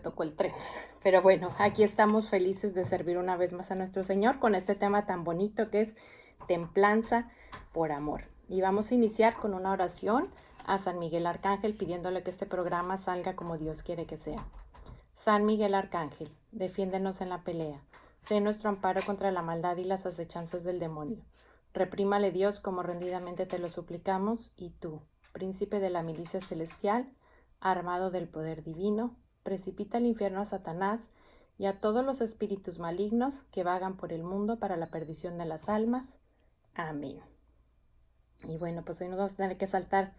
tocó el tren. Pero bueno, aquí estamos felices de servir una vez más a nuestro Señor con este tema tan bonito que es templanza por amor. Y vamos a iniciar con una oración a San Miguel Arcángel pidiéndole que este programa salga como Dios quiere que sea. San Miguel Arcángel, defiéndenos en la pelea. Sé nuestro amparo contra la maldad y las acechanzas del demonio. Reprímale Dios como rendidamente te lo suplicamos, y tú, príncipe de la milicia celestial, armado del poder divino, precipita al infierno a Satanás y a todos los espíritus malignos que vagan por el mundo para la perdición de las almas. Amén. Y bueno, pues hoy nos vamos a tener que saltar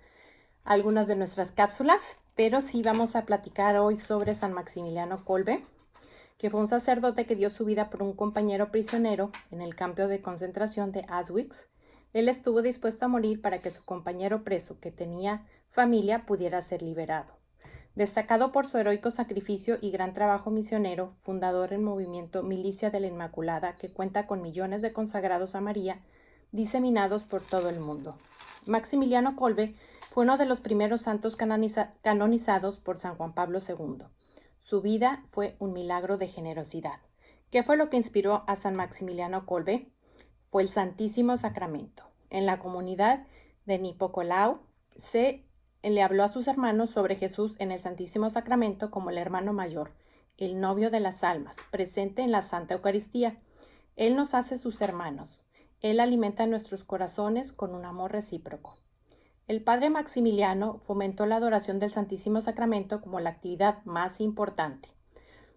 algunas de nuestras cápsulas, pero sí vamos a platicar hoy sobre San Maximiliano Kolbe, que fue un sacerdote que dio su vida por un compañero prisionero en el campo de concentración de Auschwitz. Él estuvo dispuesto a morir para que su compañero preso, que tenía familia, pudiera ser liberado. Destacado por su heroico sacrificio y gran trabajo misionero, fundador del movimiento Milicia de la Inmaculada, que cuenta con millones de consagrados a María, diseminados por todo el mundo. Maximiliano Kolbe fue uno de los primeros santos canonizados por San Juan Pablo II. Su vida fue un milagro de generosidad. ¿Qué fue lo que inspiró a San Maximiliano Kolbe? Fue el Santísimo Sacramento. En la comunidad de Nipocolau se le habló a sus hermanos sobre Jesús en el Santísimo Sacramento como el hermano mayor, el novio de las almas, presente en la Santa Eucaristía. Él nos hace sus hermanos. Él alimenta nuestros corazones con un amor recíproco. El padre Maximiliano fomentó la adoración del Santísimo Sacramento como la actividad más importante.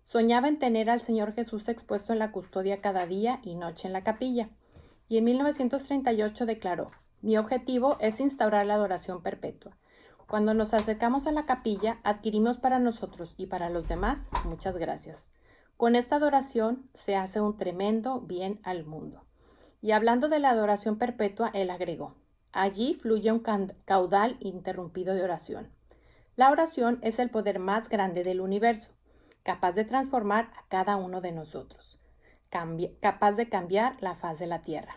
Soñaba en tener al Señor Jesús expuesto en la custodia cada día y noche en la capilla, y en 1938 declaró: mi objetivo es instaurar la adoración perpetua. Cuando nos acercamos a la capilla, adquirimos para nosotros y para los demás muchas gracias. Con esta adoración se hace un tremendo bien al mundo. Y hablando de la adoración perpetua, él agregó: allí fluye un caudal interrumpido de oración. La oración es el poder más grande del universo, capaz de transformar a cada uno de nosotros, capaz de cambiar la faz de la tierra.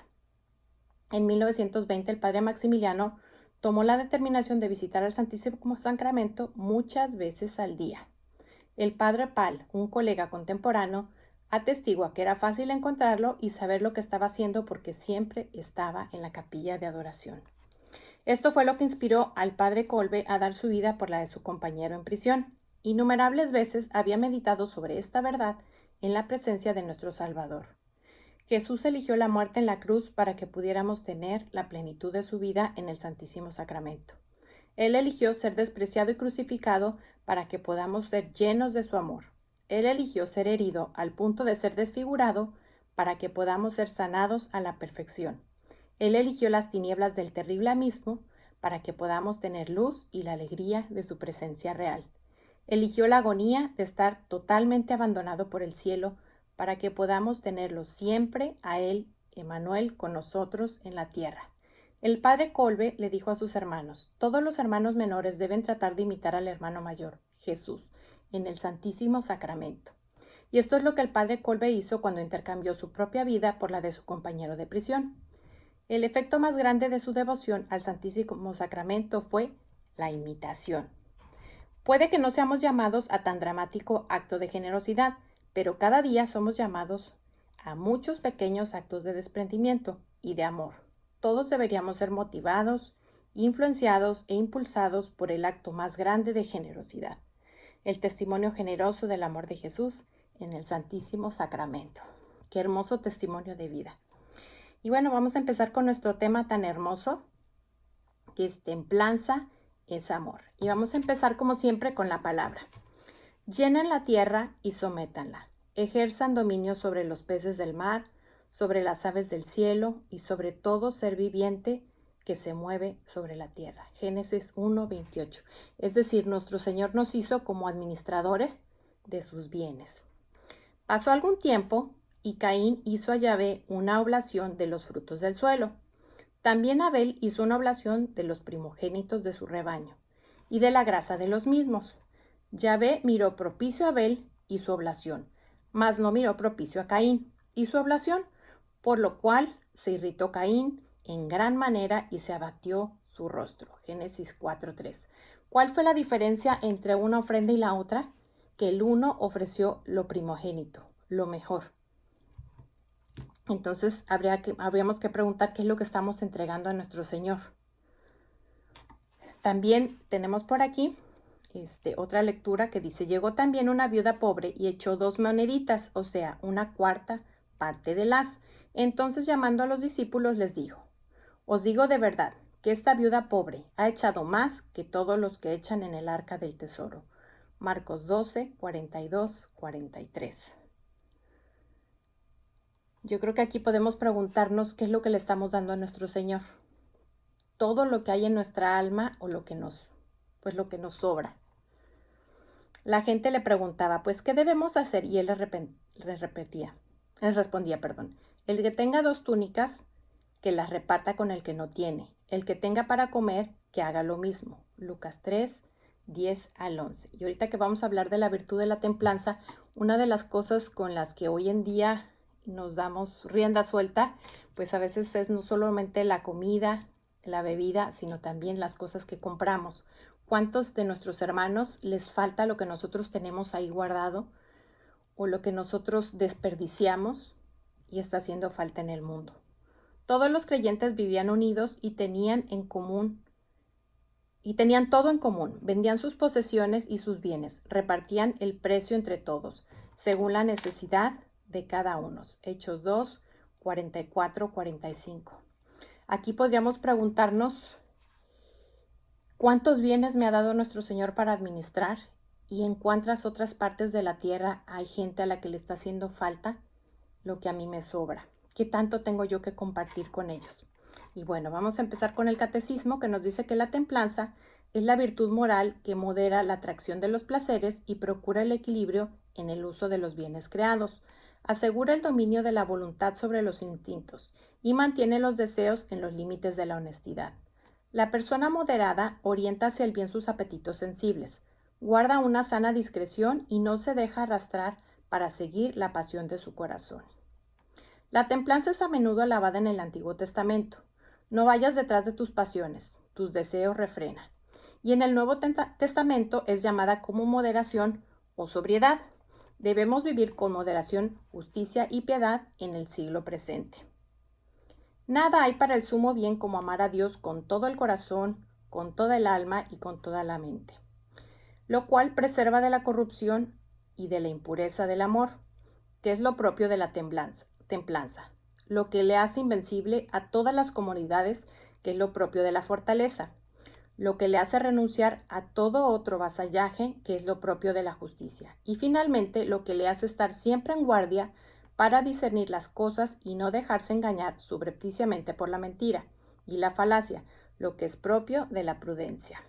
En 1920, el padre Maximiliano tomó la determinación de visitar al Santísimo Sacramento muchas veces al día. El padre Pal, un colega contemporáneo, atestigua que era fácil encontrarlo y saber lo que estaba haciendo porque siempre estaba en la capilla de adoración. Esto fue lo que inspiró al padre Kolbe a dar su vida por la de su compañero en prisión. Innumerables veces había meditado sobre esta verdad en la presencia de nuestro Salvador. Jesús eligió la muerte en la cruz para que pudiéramos tener la plenitud de su vida en el Santísimo Sacramento. Él eligió ser despreciado y crucificado para que podamos ser llenos de su amor. Él eligió ser herido al punto de ser desfigurado para que podamos ser sanados a la perfección. Él eligió las tinieblas del terrible abismo para que podamos tener luz y la alegría de su presencia real. Eligió la agonía de estar totalmente abandonado por el cielo para que podamos tenerlo siempre a Él, Emmanuel, con nosotros en la tierra. El padre Kolbe le dijo a sus hermanos: todos los hermanos menores deben tratar de imitar al hermano mayor, Jesús, en el Santísimo Sacramento. Y esto es lo que el padre Kolbe hizo cuando intercambió su propia vida por la de su compañero de prisión. El efecto más grande de su devoción al Santísimo Sacramento fue la imitación. Puede que no seamos llamados a tan dramático acto de generosidad, pero cada día somos llamados a muchos pequeños actos de desprendimiento y de amor. Todos deberíamos ser motivados, influenciados e impulsados por el acto más grande de generosidad, el testimonio generoso del amor de Jesús en el Santísimo Sacramento. Qué hermoso testimonio de vida. Y bueno, vamos a empezar con nuestro tema tan hermoso, que es templanza es amor. Y vamos a empezar como siempre con la palabra. Llenen la tierra y sométanla. Ejerzan dominio sobre los peces del mar, sobre las aves del cielo y sobre todo ser viviente que se mueve sobre la tierra. Génesis 1:28. Es decir, nuestro Señor nos hizo como administradores de sus bienes. Pasó algún tiempo y Caín hizo a Yahvé una oblación de los frutos del suelo. También Abel hizo una oblación de los primogénitos de su rebaño y de la grasa de los mismos. Yahvé miró propicio a Abel y su oblación, mas no miró propicio a Caín y su oblación, por lo cual se irritó Caín en gran manera y se abatió su rostro. Génesis 4:3. ¿Cuál fue la diferencia entre una ofrenda y la otra? que el uno ofreció lo primogénito, lo mejor. Entonces habríamos que preguntar qué es lo que estamos entregando a nuestro Señor. También tenemos por aquí otra lectura que dice: llegó también una viuda pobre y echó 2 moneditas, o sea, una cuarta parte del haz. Entonces, llamando a los discípulos, les dijo: os digo de verdad que esta viuda pobre ha echado más que todos los que echan en el arca del tesoro. Marcos 12, 42, 43. Yo creo que aquí podemos preguntarnos qué es lo que le estamos dando a nuestro Señor. Todo lo que hay en nuestra alma o lo que nos sobra. La gente le preguntaba, pues, ¿qué debemos hacer? Y él él respondía, el que tenga 2 túnicas, que las reparta con el que no tiene. El que tenga para comer, que haga lo mismo. Lucas 3, 10 al 11. Y ahorita que vamos a hablar de la virtud de la templanza, una de las cosas con las que hoy en día nos damos rienda suelta, pues a veces es no solamente la comida, la bebida, sino también las cosas que compramos. ¿Cuántos de nuestros hermanos les falta lo que nosotros tenemos ahí guardado o lo que nosotros desperdiciamos y está haciendo falta en el mundo? Todos los creyentes vivían unidos y tenían todo en común. Vendían sus posesiones y sus bienes, repartían el precio entre todos, según la necesidad de cada uno. Hechos 2, 44, 45. Aquí podríamos preguntarnos, ¿cuántos bienes me ha dado nuestro Señor para administrar? ¿Y en cuántas otras partes de la tierra hay gente a la que le está haciendo falta lo que a mí me sobra? ¿Qué tanto tengo yo que compartir con ellos? Y bueno, vamos a empezar con el catecismo, que nos dice que la templanza es la virtud moral que modera la atracción de los placeres y procura el equilibrio en el uso de los bienes creados. Asegura el dominio de la voluntad sobre los instintos y mantiene los deseos en los límites de la honestidad. La persona moderada orienta hacia el bien sus apetitos sensibles, guarda una sana discreción y no se deja arrastrar para seguir la pasión de su corazón. La templanza es a menudo alabada en el Antiguo Testamento. No vayas detrás de tus pasiones, tus deseos refrena. Y en el Nuevo Testamento es llamada como moderación o sobriedad. Debemos vivir con moderación, justicia y piedad en el siglo presente. Nada hay para el sumo bien como amar a Dios con todo el corazón, con toda el alma y con toda la mente, lo cual preserva de la corrupción y de la impureza del amor, que es lo propio de la templanza, lo que le hace invencible a todas las comodidades, que es lo propio de la fortaleza, lo que le hace renunciar a todo otro vasallaje, que es lo propio de la justicia, y finalmente lo que le hace estar siempre en guardia para discernir las cosas y no dejarse engañar subrepticiamente por la mentira y la falacia, lo que es propio de la prudencia.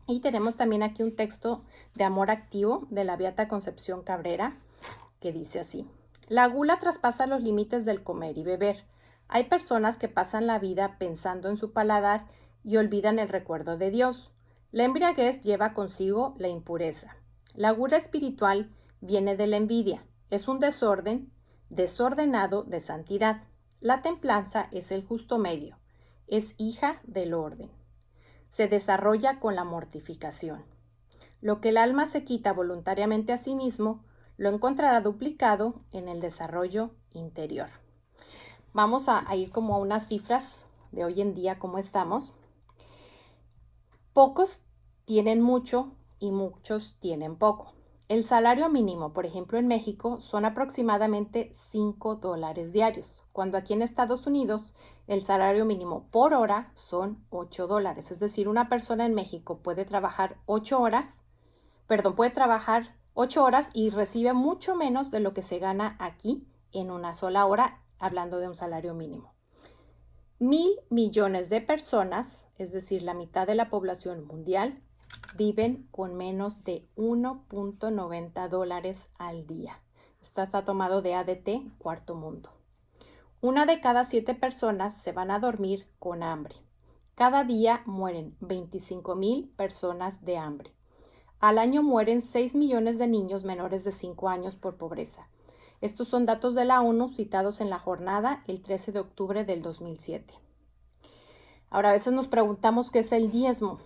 Y tenemos también aquí un texto de amor activo de la Beata Concepción Cabrera, que dice así: la gula traspasa los límites del comer y beber. Hay personas que pasan la vida pensando en su paladar y olvidan el recuerdo de Dios. La embriaguez lleva consigo la impureza. La gula espiritual viene de la envidia. Es un desorden desordenado de santidad. La templanza es el justo medio. Es hija del orden. Se desarrolla con la mortificación. Lo que el alma se quita voluntariamente a sí mismo, lo encontrará duplicado en el desarrollo interior. Vamos a ir como a unas cifras de hoy en día, cómo estamos. Pocos tienen mucho y muchos tienen poco. El salario mínimo, por ejemplo, en México son aproximadamente $5 diarios, cuando aquí en Estados Unidos el salario mínimo por hora son $8. Es decir, una persona en México puede trabajar 8 horas y recibe mucho menos de lo que se gana aquí en una sola hora, hablando de un salario mínimo. 1,000 millones de personas, es decir, la mitad de la población mundial, viven con menos de $1.90 al día. Esto está tomado de ADT, Cuarto Mundo. 1 de cada 7 personas se van a dormir con hambre. Cada día mueren 25,000 personas de hambre. Al año mueren 6 millones de niños menores de 5 años por pobreza. Estos son datos de la ONU citados en la jornada el 13 de octubre del 2007. Ahora, a veces nos preguntamos qué es el diezmo.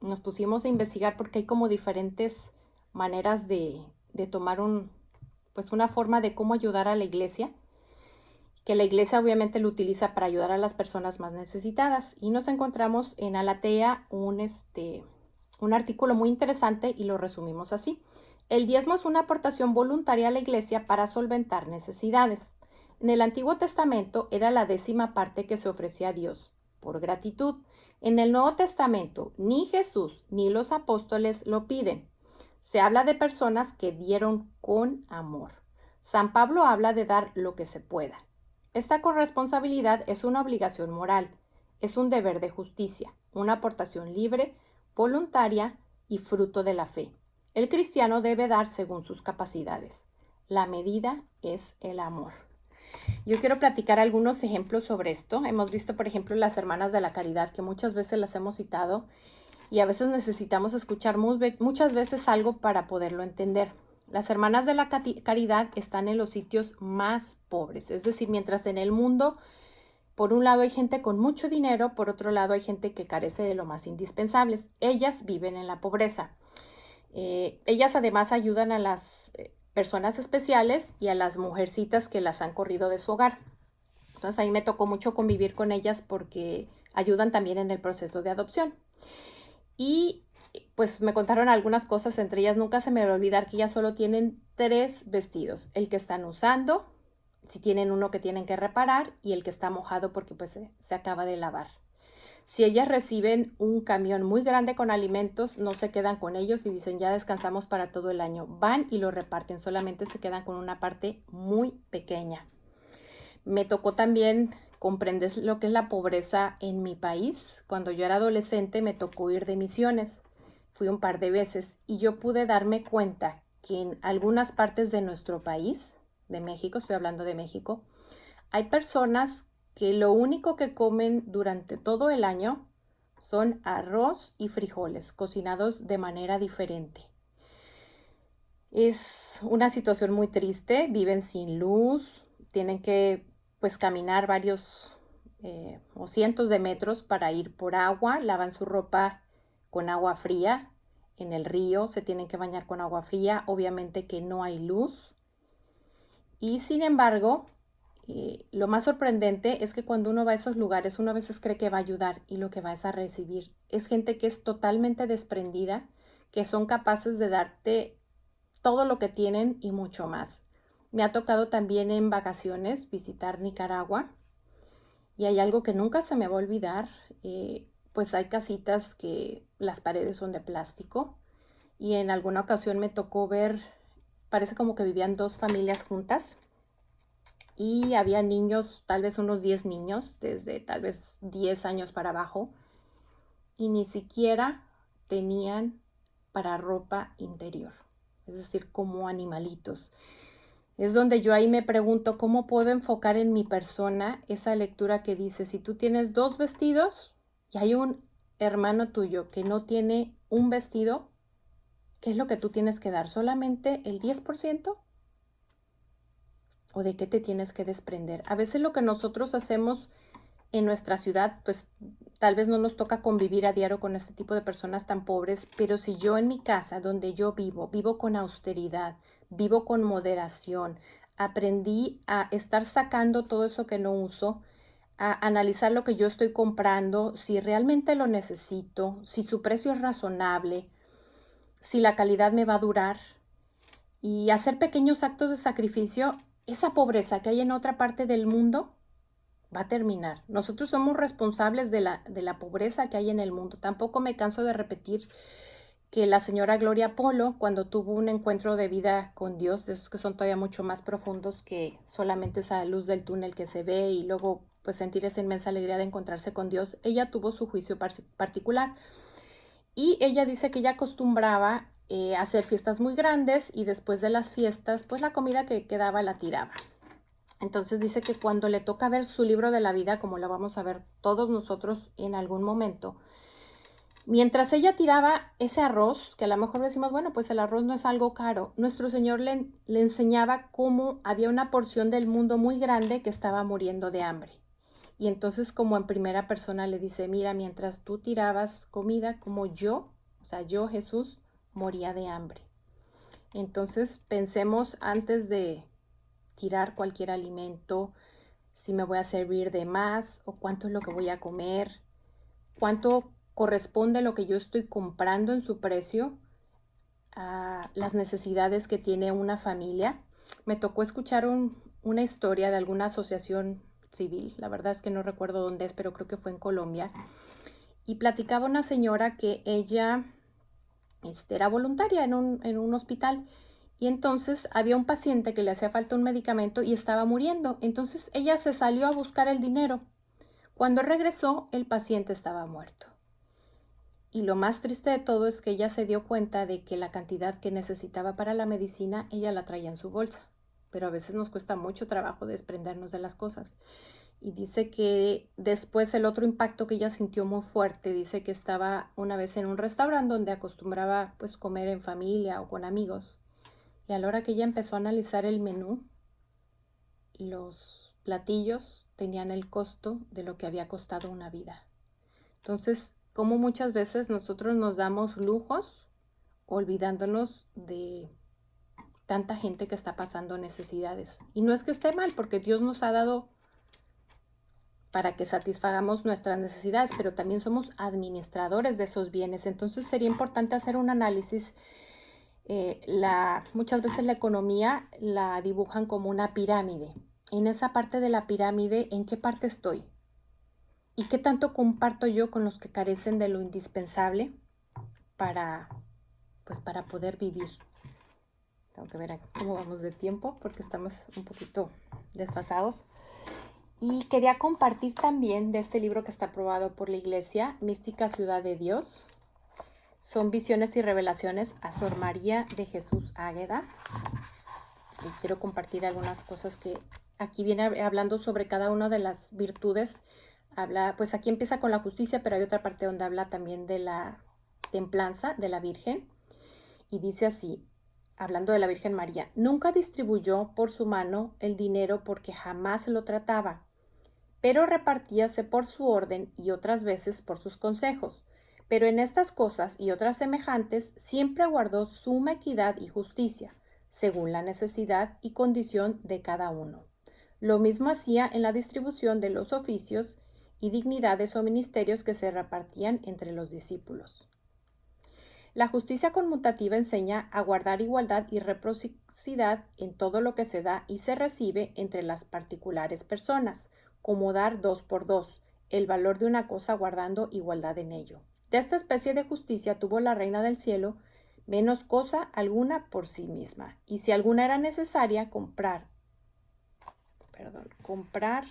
Nos pusimos a investigar porque hay como diferentes maneras de tomar pues una forma de cómo ayudar a la iglesia, que la iglesia obviamente lo utiliza para ayudar a las personas más necesitadas. Y nos encontramos en Alatea un artículo muy interesante y lo resumimos así. El diezmo es una aportación voluntaria a la iglesia para solventar necesidades. En el Antiguo Testamento era la 10ª parte que se ofrecía a Dios por gratitud. En el Nuevo Testamento ni Jesús ni los apóstoles lo piden. Se habla de personas que dieron con amor. San Pablo habla de dar lo que se pueda. Esta corresponsabilidad es una obligación moral, es un deber de justicia, una aportación libre, voluntaria y fruto de la fe. El cristiano debe dar según sus capacidades. La medida es el amor. Yo quiero platicar algunos ejemplos sobre esto. Hemos visto, por ejemplo, las hermanas de la caridad, que muchas veces las hemos citado y a veces necesitamos escuchar muchas veces algo para poderlo entender. Las hermanas de la caridad están en los sitios más pobres, es decir, mientras en el mundo, por un lado hay gente con mucho dinero, por otro lado hay gente que carece de lo más indispensables. Ellas viven en la pobreza. Ellas además ayudan a las personas especiales y a las mujercitas que las han corrido de su hogar. Entonces ahí me tocó mucho convivir con ellas porque ayudan también en el proceso de adopción. Y pues me contaron algunas cosas, entre ellas nunca se me va a olvidar que ellas solo tienen 3 vestidos, el que están usando, si tienen uno que tienen que reparar y el que está mojado porque pues se acaba de lavar. Si ellas reciben un camión muy grande con alimentos, no se quedan con ellos y dicen ya descansamos para todo el año. Van y lo reparten, solamente se quedan con una parte muy pequeña. Me tocó también comprender lo que es la pobreza en mi país. Cuando yo era adolescente me tocó ir de misiones. Fui un par de veces y yo pude darme cuenta que en algunas partes de nuestro país, de México, estoy hablando de México, hay personas que lo único que comen durante todo el año son arroz y frijoles, cocinados de manera diferente. Es una situación muy triste, viven sin luz, tienen que pues caminar varios o cientos de metros para ir por agua, lavan su ropa con agua fría en el río, se tienen que bañar con agua fría, obviamente que no hay luz. Y sin embargo, lo más sorprendente es que cuando uno va a esos lugares, uno a veces cree que va a ayudar y lo que va es a recibir. Es gente que es totalmente desprendida, que son capaces de darte todo lo que tienen y mucho más. Me ha tocado también en vacaciones visitar Nicaragua y hay algo que nunca se me va a olvidar. Pues hay casitas que las paredes son de plástico y en alguna ocasión me tocó ver, parece como que vivían 2 familias juntas y había niños, tal vez unos 10 niños, desde tal vez 10 años para abajo, y ni siquiera tenían para ropa interior, es decir, como animalitos. Es donde yo ahí me pregunto cómo puedo enfocar en mi persona esa lectura que dice, si tú tienes 2 vestidos y hay un hermano tuyo que no tiene un vestido, ¿qué es lo que tú tienes que dar? ¿Solamente el 10%? ¿O de qué te tienes que desprender? A veces lo que nosotros hacemos en nuestra ciudad, pues tal vez no nos toca convivir a diario con este tipo de personas tan pobres, pero si yo en mi casa, donde yo vivo con austeridad, vivo con moderación, aprendí a estar sacando todo eso que no uso, a analizar lo que yo estoy comprando, si realmente lo necesito, si su precio es razonable, si la calidad me va a durar, y hacer pequeños actos de sacrificio, esa pobreza que hay en otra parte del mundo va a terminar. Nosotros somos responsables de la pobreza que hay en el mundo. Tampoco me canso de repetir que la señora Gloria Polo, cuando tuvo un encuentro de vida con Dios, de esos que son todavía mucho más profundos que solamente esa luz del túnel que se ve y luego pues sentir esa inmensa alegría de encontrarse con Dios, ella tuvo su juicio particular. Y ella dice que ella acostumbraba a hacer fiestas muy grandes y después de las fiestas, pues la comida que quedaba la tiraba. Entonces dice que cuando le toca ver su libro de la vida, como lo vamos a ver todos nosotros en algún momento, mientras ella tiraba ese arroz, que a lo mejor decimos, bueno, pues el arroz no es algo caro, nuestro Señor le enseñaba cómo había una porción del mundo muy grande que estaba muriendo de hambre. Y entonces como en primera persona le dice, mira, mientras tú tirabas comida, como yo, o sea, yo Jesús, moría de hambre. Entonces pensemos antes de tirar cualquier alimento, si me voy a servir de más o cuánto es lo que voy a comer, cuánto corresponde lo que yo estoy comprando en su precio a las necesidades que tiene una familia. Me tocó escuchar una historia de alguna asociación civil, la verdad es que no recuerdo dónde es, pero creo que fue en Colombia, y platicaba una señora que ella era voluntaria en un hospital, y entonces había un paciente que le hacía falta un medicamento y estaba muriendo. Entonces ella se salió a buscar el dinero. Cuando regresó, el paciente estaba muerto. Y lo más triste de todo es que ella se dio cuenta de que la cantidad que necesitaba para la medicina, ella la traía en su bolsa. Pero a veces nos cuesta mucho trabajo desprendernos de las cosas. Y dice que después el otro impacto que ella sintió muy fuerte, dice que estaba una vez en un restaurante donde acostumbraba pues comer en familia o con amigos. Y a la hora que ella empezó a analizar el menú, los platillos tenían el costo de lo que había costado una vida. Entonces, como muchas veces nosotros nos damos lujos olvidándonos de tanta gente que está pasando necesidades. Y no es que esté mal, porque Dios nos ha dado para que satisfagamos nuestras necesidades, pero también somos administradores de esos bienes. Entonces sería importante hacer un análisis. Muchas veces la economía la dibujan como una pirámide. En esa parte de la pirámide, ¿en qué parte estoy? ¿Y qué tanto comparto yo con los que carecen de lo indispensable para poder vivir? Tengo que ver cómo vamos de tiempo porque estamos un poquito desfasados. Y quería compartir también de este libro que está aprobado por la Iglesia, Mística Ciudad de Dios. Son visiones y revelaciones a Sor María de Jesús Águeda. Y quiero compartir algunas cosas que aquí viene hablando sobre cada una de las virtudes. Pues aquí empieza con la justicia, pero hay otra parte donde habla también de la templanza de la Virgen. Y dice así, hablando de la Virgen María: nunca distribuyó por su mano el dinero porque jamás lo trataba, pero repartíase por su orden y otras veces por sus consejos. Pero en estas cosas y otras semejantes siempre guardó suma equidad y justicia, según la necesidad y condición de cada uno. Lo mismo hacía en la distribución de los oficios y dignidades o ministerios que se repartían entre los discípulos. La justicia conmutativa enseña a guardar igualdad y reciprocidad en todo lo que se da y se recibe entre las particulares personas, como dar 2 por 2, el valor de una cosa guardando igualdad en ello. De esta especie de justicia tuvo la Reina del Cielo menos cosa alguna por sí misma, y si alguna era necesaria, comprar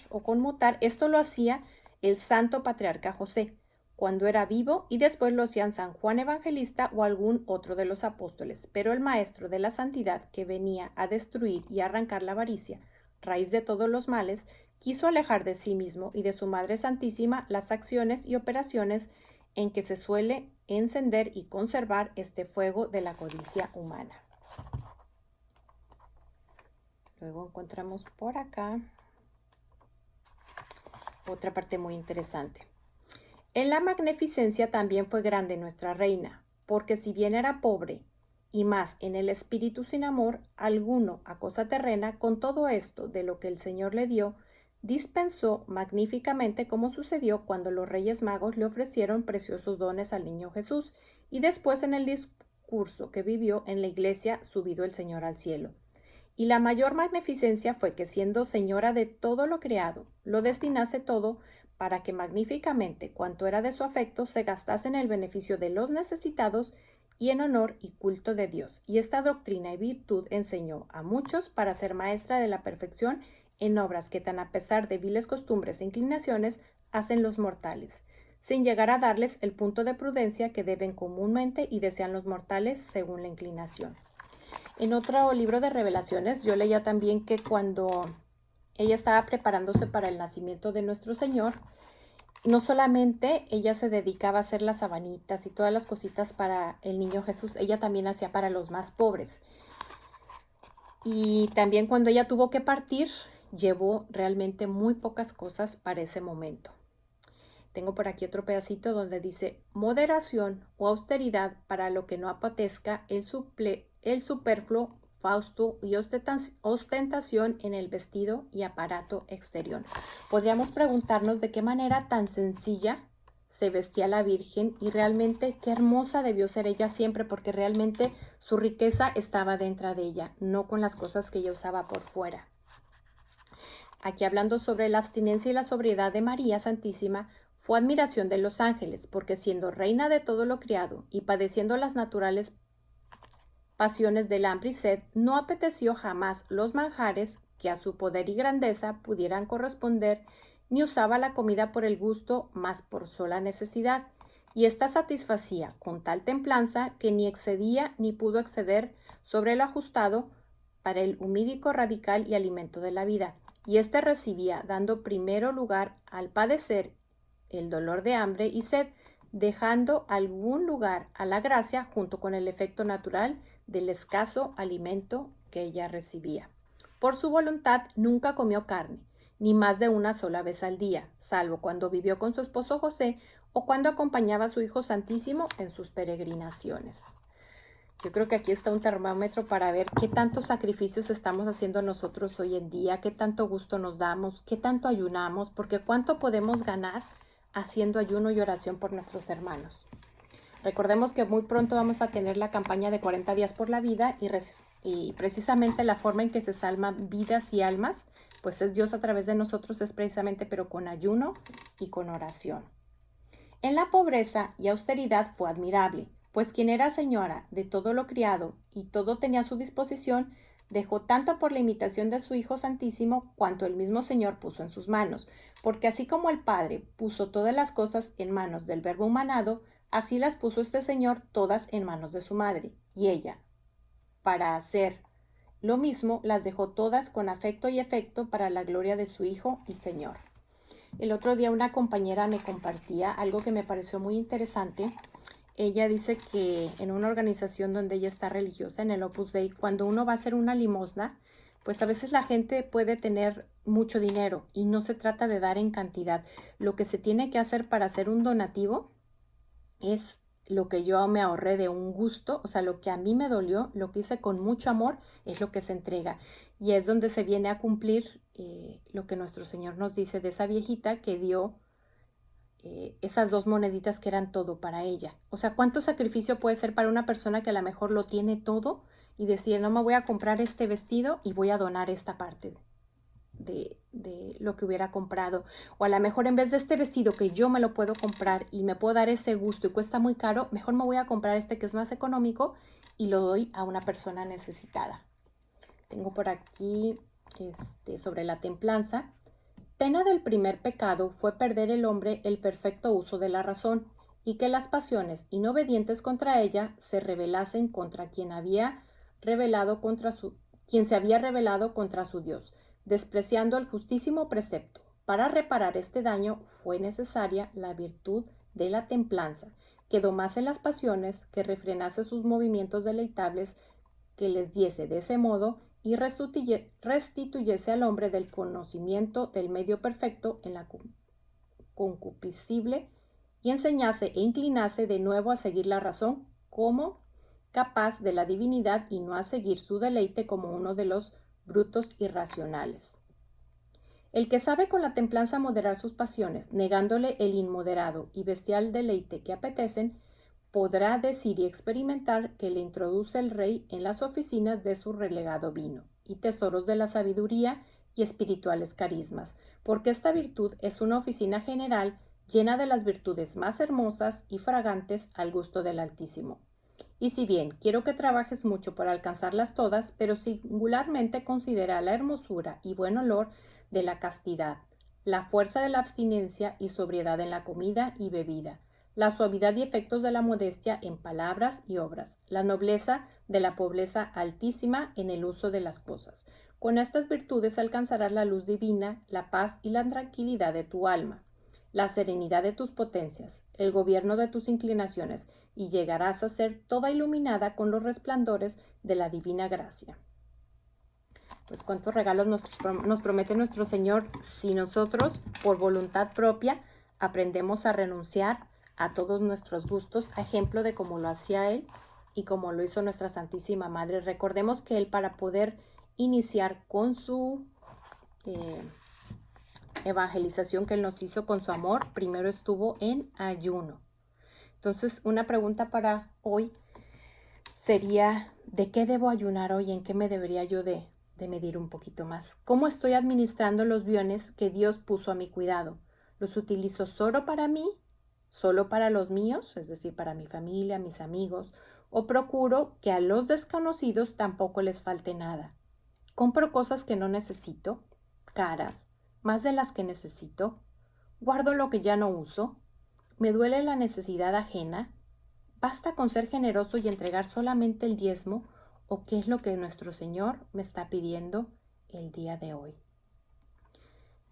o conmutar, esto lo hacía el santo patriarca José, cuando era vivo, y después lo hacían San Juan Evangelista o algún otro de los apóstoles. Pero el maestro de la santidad, que venía a destruir y arrancar la avaricia, raíz de todos los males, quiso alejar de sí mismo y de su Madre Santísima las acciones y operaciones en que se suele encender y conservar este fuego de la codicia humana. Luego encontramos por acá otra parte muy interesante. En la magnificencia también fue grande nuestra reina, porque si bien era pobre, y más en el espíritu sin amor alguno a cosa terrena, con todo esto de lo que el Señor le dio, dispensó magníficamente, como sucedió cuando los Reyes Magos le ofrecieron preciosos dones al niño Jesús, y después en el discurso que vivió en la iglesia subido el Señor al cielo. Y la mayor magnificencia fue que, siendo señora de todo lo creado, lo destinase todo para que magníficamente cuanto era de su afecto se gastase en el beneficio de los necesitados y en honor y culto de Dios. Y esta doctrina y virtud enseñó a muchos para ser maestra de la perfección en obras que tan a pesar de viles costumbres e inclinaciones hacen los mortales, sin llegar a darles el punto de prudencia que deben comúnmente y desean los mortales según la inclinación. En otro libro de Revelaciones yo leía también que cuando ella estaba preparándose para el nacimiento de nuestro Señor, no solamente ella se dedicaba a hacer las sabanitas y todas las cositas para el niño Jesús, ella también hacía para los más pobres. Y también cuando ella tuvo que partir, llevó realmente muy pocas cosas para ese momento. Tengo por aquí otro pedacito donde dice: moderación o austeridad para lo que no apetezca el el superfluo, fausto y ostentación en el vestido y aparato exterior. Podríamos preguntarnos de qué manera tan sencilla se vestía la Virgen y realmente qué hermosa debió ser ella siempre, porque realmente su riqueza estaba dentro de ella, no con las cosas que ella usaba por fuera. Aquí hablando sobre la abstinencia y la sobriedad de María Santísima, fue admiración de los ángeles, porque siendo reina de todo lo criado y padeciendo las naturales pasiones del hambre y sed, no apeteció jamás los manjares que a su poder y grandeza pudieran corresponder, ni usaba la comida por el gusto, mas por sola necesidad, y ésta satisfacía con tal templanza que ni excedía ni pudo exceder sobre lo ajustado para el humídico radical y alimento de la vida, y éste recibía, dando primero lugar al padecer el dolor de hambre y sed, dejando algún lugar a la gracia junto con el efecto natural del escaso alimento que ella recibía. Por su voluntad nunca comió carne, ni más de una sola vez al día, salvo cuando vivió con su esposo José o cuando acompañaba a su Hijo Santísimo en sus peregrinaciones. Yo creo que aquí está un termómetro para ver qué tantos sacrificios estamos haciendo nosotros hoy en día, qué tanto gusto nos damos, qué tanto ayunamos, porque cuánto podemos ganar haciendo ayuno y oración por nuestros hermanos. Recordemos que muy pronto vamos a tener la campaña de 40 días por la vida y precisamente la forma en que se salvan vidas y almas, pues es Dios a través de nosotros, es precisamente pero con ayuno y con oración. En la pobreza y austeridad fue admirable, pues quien era señora de todo lo criado y todo tenía a su disposición, dejó tanto por la imitación de su Hijo Santísimo cuanto el mismo Señor puso en sus manos, porque así como el Padre puso todas las cosas en manos del Verbo humanado, así las puso este Señor todas en manos de su madre, y ella, para hacer lo mismo, las dejó todas con afecto y efecto para la gloria de su Hijo y Señor. El otro día una compañera me compartía algo que me pareció muy interesante. Ella dice que en una organización donde ella está religiosa, en el Opus Dei, cuando uno va a hacer una limosna, pues a veces la gente puede tener mucho dinero y no se trata de dar en cantidad. Lo que se tiene que hacer para hacer un donativo es lo que yo me ahorré de un gusto, o sea, lo que a mí me dolió, lo que hice con mucho amor, es lo que se entrega. Y es donde se viene a cumplir lo que nuestro Señor nos dice de esa viejita que dio esas 2 moneditas que eran todo para ella. O sea, ¿cuánto sacrificio puede ser para una persona que a lo mejor lo tiene todo y decir, no me voy a comprar este vestido y voy a donar esta parte de lo que hubiera comprado? O a lo mejor en vez de este vestido que yo me lo puedo comprar y me puedo dar ese gusto y cuesta muy caro, mejor me voy a comprar este que es más económico y lo doy a una persona necesitada. Tengo por aquí sobre la templanza. Pena del primer pecado fue perder el hombre el perfecto uso de la razón y que las pasiones inobedientes contra ella se rebelasen contra quien se había rebelado contra su Dios, despreciando el justísimo precepto. Para reparar este daño fue necesaria la virtud de la templanza, que domase las pasiones, que refrenase sus movimientos deleitables, que les diese de ese modo y restituyese al hombre del conocimiento del medio perfecto en la concupiscible y enseñase e inclinase de nuevo a seguir la razón como capaz de la divinidad y no a seguir su deleite como uno de los brutos irracionales. El que sabe con la templanza moderar sus pasiones, negándole el inmoderado y bestial deleite que apetecen, podrá decir y experimentar que le introduce el rey en las oficinas de su relegado vino y tesoros de la sabiduría y espirituales carismas, porque esta virtud es una oficina general llena de las virtudes más hermosas y fragantes al gusto del Altísimo. Y si bien quiero que trabajes mucho para alcanzarlas todas, pero singularmente considera la hermosura y buen olor de la castidad, la fuerza de la abstinencia y sobriedad en la comida y bebida, la suavidad y efectos de la modestia en palabras y obras, la nobleza de la pobreza altísima en el uso de las cosas. Con estas virtudes alcanzarás la luz divina, la paz y la tranquilidad de tu alma, la serenidad de tus potencias, el gobierno de tus inclinaciones, y llegarás a ser toda iluminada con los resplandores de la divina gracia. Pues cuántos regalos nos promete nuestro Señor si nosotros, por voluntad propia, aprendemos a renunciar a todos nuestros gustos, a ejemplo de cómo lo hacía Él, y como lo hizo nuestra Santísima Madre. Recordemos que Él, para poder iniciar con su evangelización que Él nos hizo con su amor, primero estuvo en ayuno. Entonces, una pregunta para hoy sería, ¿de qué debo ayunar hoy? ¿En qué me debería yo de medir un poquito más? ¿Cómo estoy administrando los bienes que Dios puso a mi cuidado? ¿Los utilizo solo para mí? ¿Solo para los míos? Es decir, para mi familia, mis amigos. ¿O procuro que a los desconocidos tampoco les falte nada? ¿Compro cosas que no necesito? ¿Caras? ¿Más de las que necesito? ¿Guardo lo que ya no uso? ¿Me duele la necesidad ajena? ¿Basta con ser generoso y entregar solamente el diezmo? ¿O qué es lo que nuestro Señor me está pidiendo el día de hoy?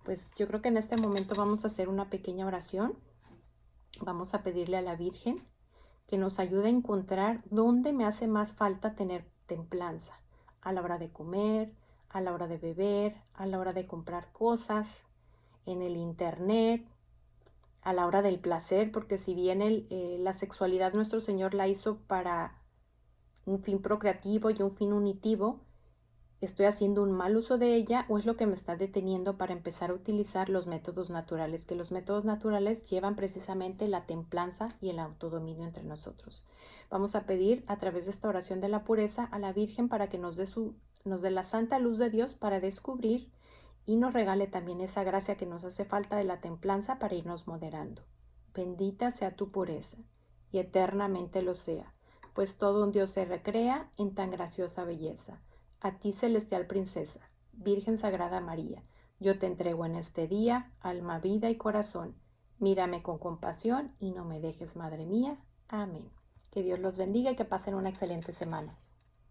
Pues yo creo que en este momento vamos a hacer una pequeña oración. Vamos a pedirle a la Virgen que nos ayude a encontrar dónde me hace más falta tener templanza. A la hora de comer, a la hora de beber, a la hora de comprar cosas, en el internet, a la hora del placer, porque si bien la sexualidad nuestro Señor la hizo para un fin procreativo y un fin unitivo, ¿estoy haciendo un mal uso de ella o es lo que me está deteniendo para empezar a utilizar los métodos naturales? Que los métodos naturales llevan precisamente la templanza y el autodominio entre nosotros. Vamos a pedir a través de esta oración de la pureza a la Virgen para que nos dé la santa luz de Dios para descubrir y nos regale también esa gracia que nos hace falta de la templanza para irnos moderando. Bendita sea tu pureza y eternamente lo sea, pues todo un Dios se recrea en tan graciosa belleza. A ti, celestial princesa, Virgen Sagrada María, yo te entrego en este día, alma, vida y corazón. Mírame con compasión y no me dejes, Madre mía. Amén. Que Dios los bendiga y que pasen una excelente semana.